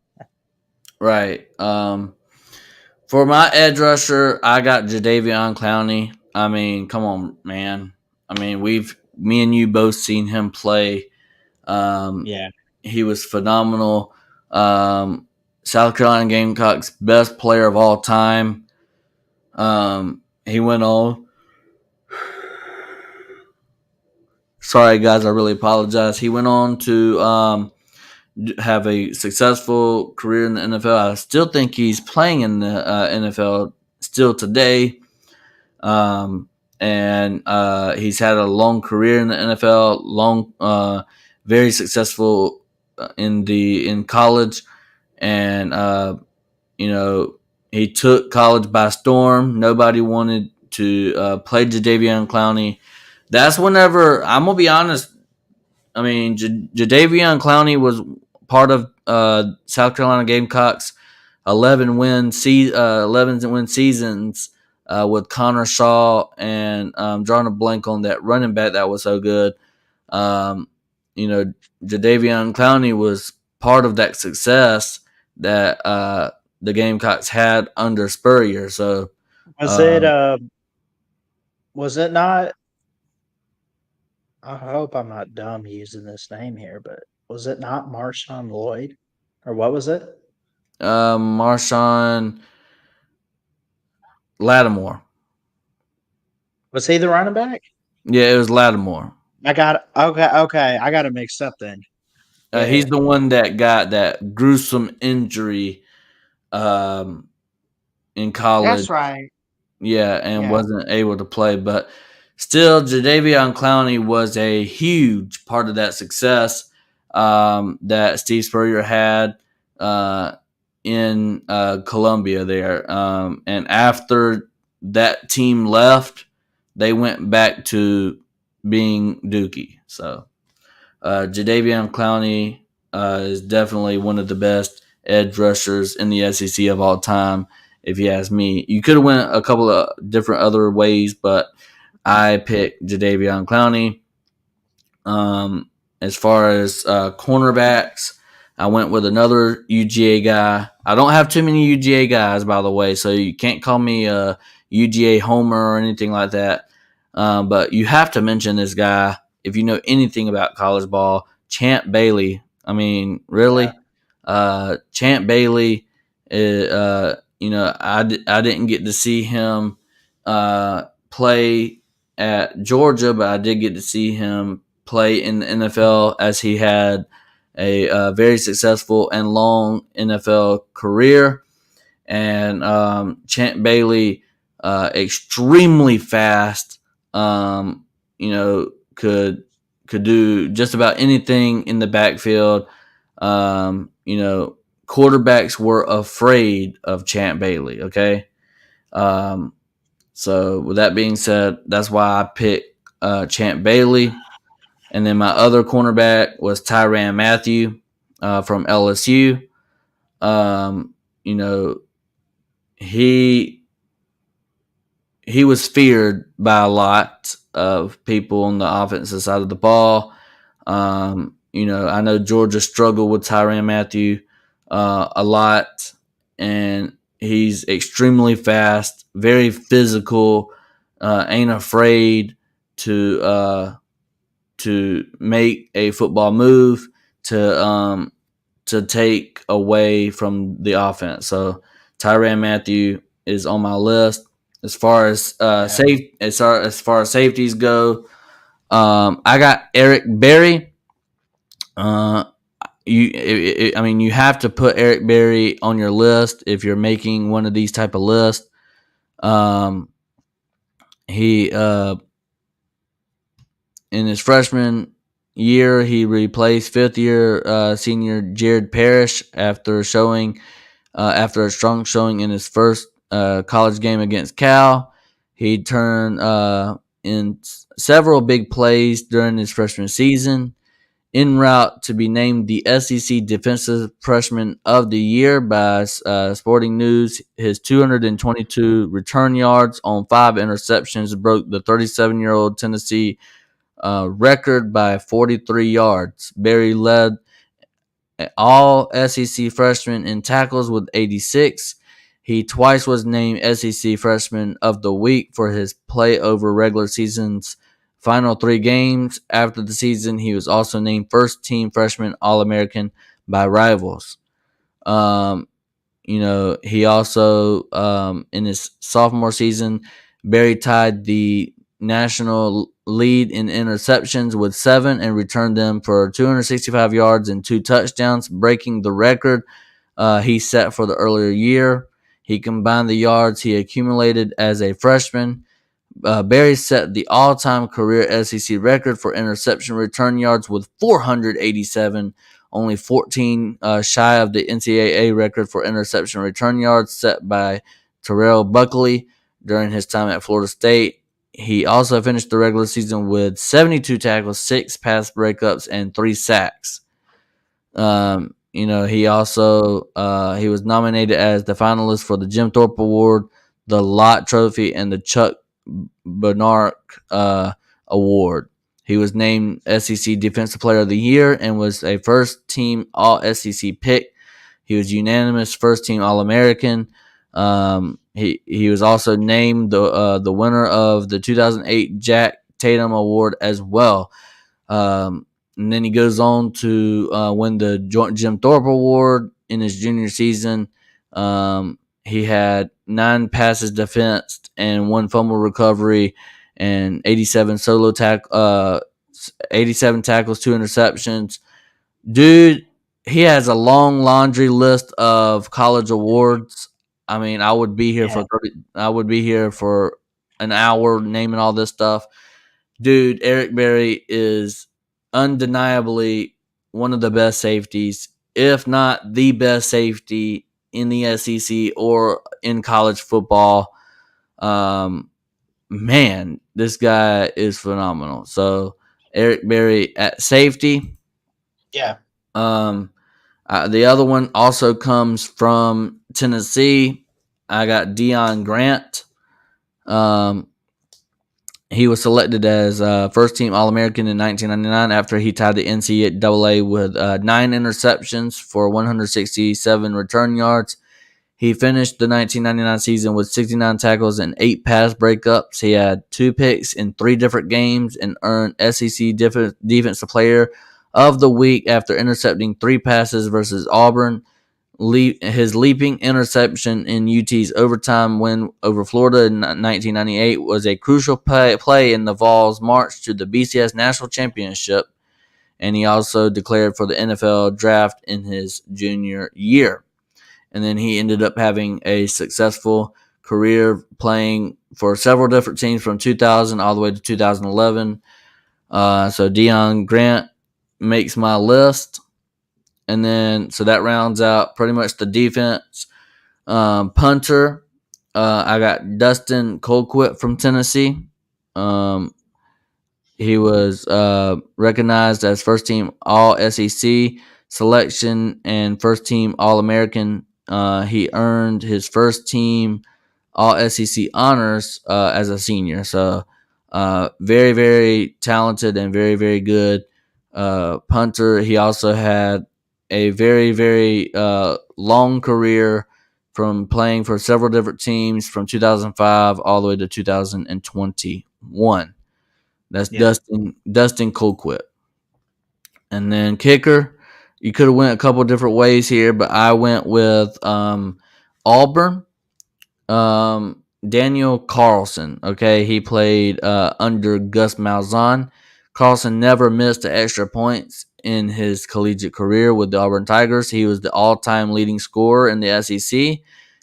S1: Right. For my edge rusher, I got Jadeveon Clowney. I mean, come on, man. I mean, me and you both seen him play.
S2: Yeah.
S1: He was phenomenal. South Carolina Gamecocks best player of all time. He went on. Sorry, guys, I really apologize. He went on to have a successful career in the NFL. I still think he's playing in the NFL still today. And he's had a long career in the NFL, very successful in college, and he took college by storm. Nobody wanted to play Jadeveon Clowney. That's whenever, I'm gonna be honest. I mean, Jadeveon Clowney was part of South Carolina Gamecocks 11 win seasons with Connor Shaw, and drawing a blank on that running back that was so good. Jadeveon Clowney was part of that success that the Gamecocks had under Spurrier. So
S2: was it not? I hope I'm not dumb using this name here, but was it not Marshawn Lloyd, or what was it?
S1: Marshawn Lattimore.
S2: Was he the running back?
S1: Yeah, it was Lattimore.
S2: I got okay. I got it mixed up then.
S1: He's the one that got that gruesome injury in college.
S2: That's right.
S1: Yeah, and wasn't able to play. But still, Jadeveon Clowney was a huge part of that success that Steve Spurrier had in Columbia there. And after that team left, they went back to being Dookie. So Jadeveon Clowney is definitely one of the best edge rushers in the SEC of all time, if you ask me. You could have went a couple of different other ways, but I picked Jadeveon Clowney. As far as cornerbacks, I went with another UGA guy. I don't have too many UGA guys, by the way, so you can't call me a UGA homer or anything like that. But you have to mention this guy if you know anything about college ball, Champ Bailey. I mean, really? Yeah. Champ Bailey, I didn't get to see him play at Georgia, but I did get to see him play in the NFL as he had a very successful and long NFL career. And Champ Bailey, extremely fast, could do just about anything in the backfield. Quarterbacks were afraid of Champ Bailey. Okay. So with that being said, that's why I picked Champ Bailey. And then my other cornerback was Tyrann Mathieu from LSU. He was feared by a lot of people on the offensive side of the ball. I know Georgia struggled with Tyrann Mathieu a lot, and he's extremely fast, very physical, ain't afraid to make a football move to take away from the offense. So Tyrann Mathieu is on my list. As far as safeties go, I got Eric Berry. You have to put Eric Berry on your list if you're making one of these type of lists. He in his freshman year, he replaced fifth-year senior Jared Parrish after a strong showing in his first college game against Cal. He turned in several big plays during his freshman season. En route to be named the SEC Defensive Freshman of the Year by Sporting News, his 222 return yards on 5 interceptions broke the 37-year-old Tennessee record by 43 yards. Berry led all SEC freshmen in tackles with 86. He twice was named SEC Freshman of the Week for his play over regular season's final 3 games. After the season, he was also named first-team freshman All-American by Rivals. He also, in his sophomore season, Berry tied the national lead in interceptions with 7 and returned them for 265 yards and 2 touchdowns, breaking the record he set for the earlier year. He combined the yards he accumulated as a freshman. Berry set the all-time career SEC record for interception return yards with 487, only 14 shy of the NCAA record for interception return yards set by Terrell Buckley during his time at Florida State. He also finished the regular season with 72 tackles, 6 pass breakups, and 3 sacks. He also he was nominated as the finalist for the Jim Thorpe Award, the Lott Trophy, and the Chuck Bednarik Award. He was named SEC Defensive Player of the Year and was a first-team All-SEC pick. He was unanimous first-team All-American. He was also named the winner of the 2008 Jack Tatum Award as well. And then he goes on to win the Jim Thorpe Award in his junior season. He had 9 passes defensed and 1 fumble recovery and 87 87 tackles, 2 interceptions. Dude, he has a long laundry list of college awards. I mean, I would be here for an hour naming all this stuff. Dude, Eric Berry is undeniably one of the best safeties, if not the best safety in the SEC or in college football. Man, this guy is phenomenal. So Eric Berry at safety.
S2: Yeah.
S1: The other one also comes from Tennessee. I got Deion Grant. He was selected as first-team All-American in 1999 after he tied the NCAA with 9 interceptions for 167 return yards. He finished the 1999 season with 69 tackles and 8 pass breakups. He had 2 picks in 3 different games and earned SEC Defensive Player of the Week after intercepting 3 passes versus Auburn. His leaping interception in UT's overtime win over Florida in 1998 was a crucial play in the Vols' march to the BCS National Championship, and he also declared for the NFL draft in his junior year. And then he ended up having a successful career playing for several different teams from 2000 all the way to 2011. So Deion Grant makes my list. And then, so that rounds out pretty much the defense. Punter, I got Dustin Colquitt from Tennessee. He was recognized as first-team All-SEC selection and first-team All-American. He earned his first-team All-SEC honors as a senior. So, very, very talented and very, very good punter. He also had a very, very long career from playing for several different teams from 2005 all the way to 2021. That's Dustin Colquitt. And then kicker, you could have went a couple different ways here, but I went with Auburn. Daniel Carlson. Okay, he played under Gus Malzahn. Carlson never missed the extra points in his collegiate career with the Auburn Tigers. He was the all-time leading scorer in the SEC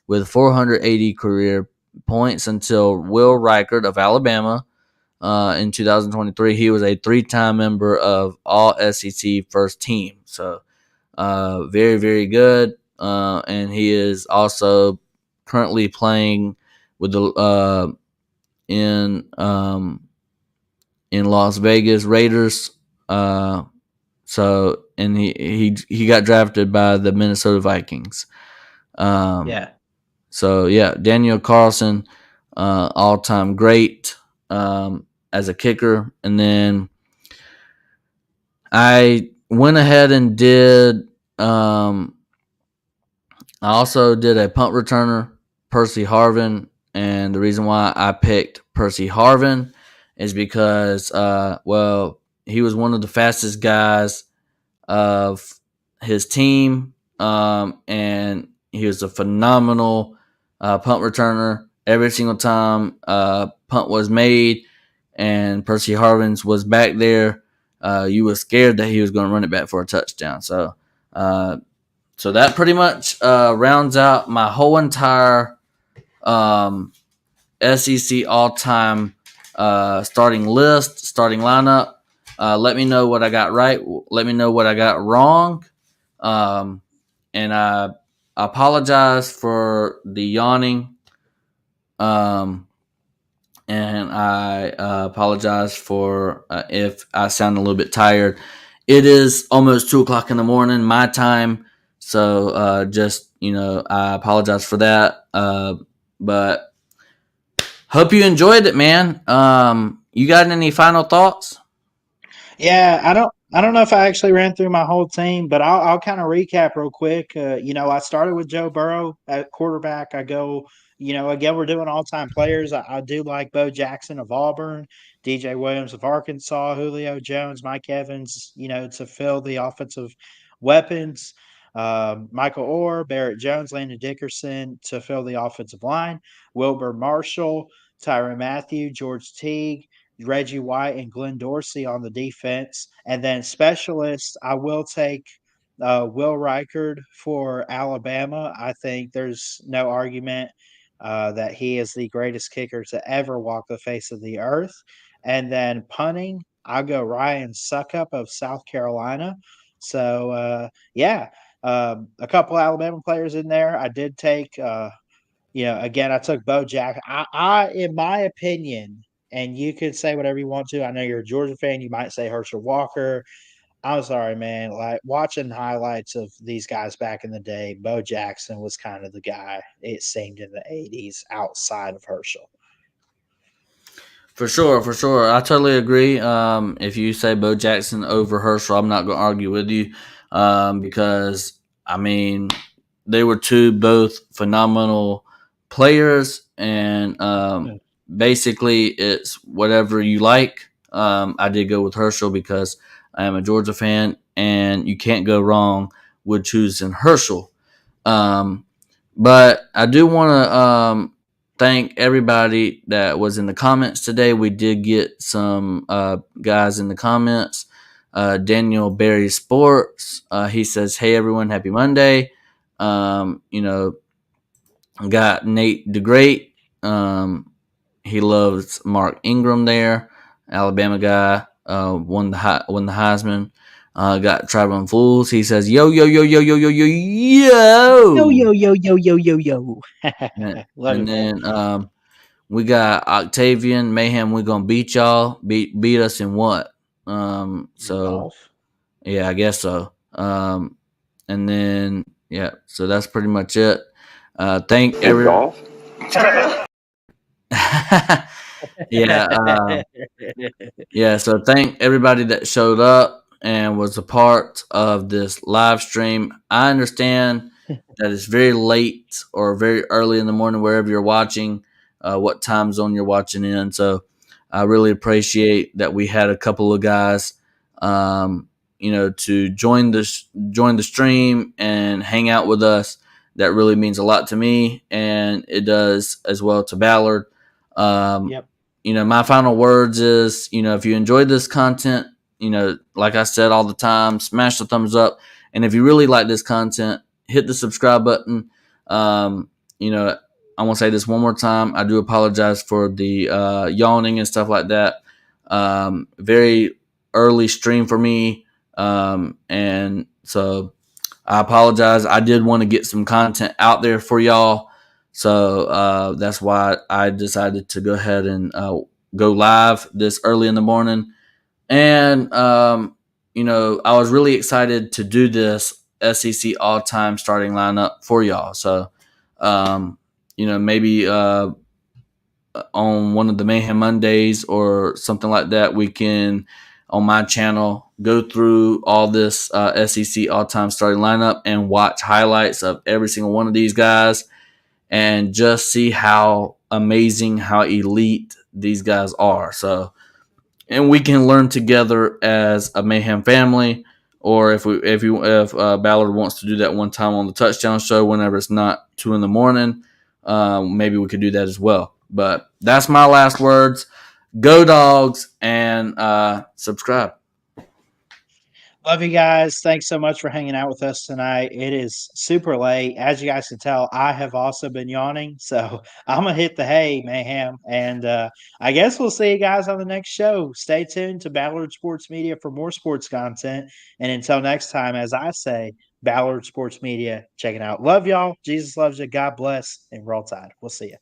S1: with 480 career points until Will Reichert of Alabama in 2023. He was a 3-time member of All-SEC first team. So very, very good. And he is also currently playing with the in Las Vegas Raiders. So, and he got drafted by the Minnesota Vikings. So yeah, Daniel Carlson, all-time great as a kicker. And then I went ahead and did. I also did a punt returner, Percy Harvin, and the reason why I picked Percy Harvin is because, he was one of the fastest guys of his team, and he was a phenomenal punt returner. Every single time punt was made and Percy Harvin was back there, you were scared that he was going to run it back for a touchdown. So that pretty much rounds out my whole entire SEC all-time starting list, starting lineup. Let me know what I got right. Let me know what I got wrong. And I apologize for the yawning. And I apologize for if I sound a little bit tired. It is almost 2:00 in the morning, my time. So I apologize for that. But hope you enjoyed it, man. You got any final thoughts?
S2: Yeah, I don't know if I actually ran through my whole team, but I'll kind of recap real quick. I started with Joe Burrow at quarterback. I go, again, we're doing all-time players. I do like Bo Jackson of Auburn, DJ Williams of Arkansas, Julio Jones, Mike Evans, to fill the offensive weapons. Michael Orr, Barrett Jones, Landon Dickerson to fill the offensive line. Wilbur Marshall, Tyrann Mathieu, George Teague, Reggie White and Glenn Dorsey on the defense. And then specialists, I will take Will Reichard for Alabama. I think there's no argument that he is the greatest kicker to ever walk the face of the earth. And then punting, I'll go Ryan Suckup of South Carolina. So, a couple Alabama players in there. I did take again, I took Bo Jack. In my opinion, and you could say whatever you want to. I know you're a Georgia fan. You might say Herschel Walker. I'm sorry, man. Like watching highlights of these guys back in the day, Bo Jackson was kind of the guy, it seemed, in the 80s outside of Herschel.
S1: For sure, for sure. I totally agree. If you say Bo Jackson over Herschel, I'm not going to argue with you because, I mean, they were both phenomenal players, and basically it's whatever you like. I did go with Herschel because I am a Georgia fan, and you can't go wrong with choosing Herschel. But I do want to thank everybody that was in the comments today. We did get some guys in the comments. Daniel Berry Sports, he says, "Hey everyone, happy Monday." Got Nate DeGreat. He loves Mark Ingram there, Alabama guy. Won the Heisman. Got Traveling Fools. He says, "Yo yo yo yo yo yo yo yo
S2: yo yo yo yo yo yo."
S1: And then we got Octavian Mayhem. We're gonna beat y'all. Beat us in what? So yeah, I guess so. And then so that's pretty much it. Thank everyone. So thank everybody that showed up and was a part of this live stream. I understand that it's very late or very early in the morning wherever you're watching, what time zone you're watching in. So I really appreciate that we had a couple of guys, to join the stream and hang out with us. That really means a lot to me, and it does as well to Ballard.
S2: Yep.
S1: My final words is, if you enjoyed this content, like I said all the time, smash the thumbs up. And if you really like this content, hit the subscribe button. I want to say this one more time. I do apologize for the yawning and stuff like that. Very early stream for me. And so I apologize. I did want to get some content out there for y'all. So that's why I decided to go ahead and go live this early in the morning. And, I was really excited to do this SEC all-time starting lineup for y'all. So, maybe on one of the Mayhem Mondays or something like that, we can, on my channel, go through all this SEC all-time starting lineup and watch highlights of every single one of these guys and just see how amazing, how elite these guys are. So, and we can learn together as a Mayhem family, or if Ballard wants to do that one time on the Touchdown Show whenever it's not 2 a.m, maybe we could do that as well. But that's my last words. Go Dogs, and subscribe.
S2: Love you guys. Thanks so much for hanging out with us tonight. It is super late. As you guys can tell, I have also been yawning. So I'm going to hit the hay, Mayhem. And I guess we'll see you guys on the next show. Stay tuned to Ballard Sports Media for more sports content. And until next time, as I say, Ballard Sports Media, check it out. Love y'all. Jesus loves you. God bless. And Roll Tide. We'll see you.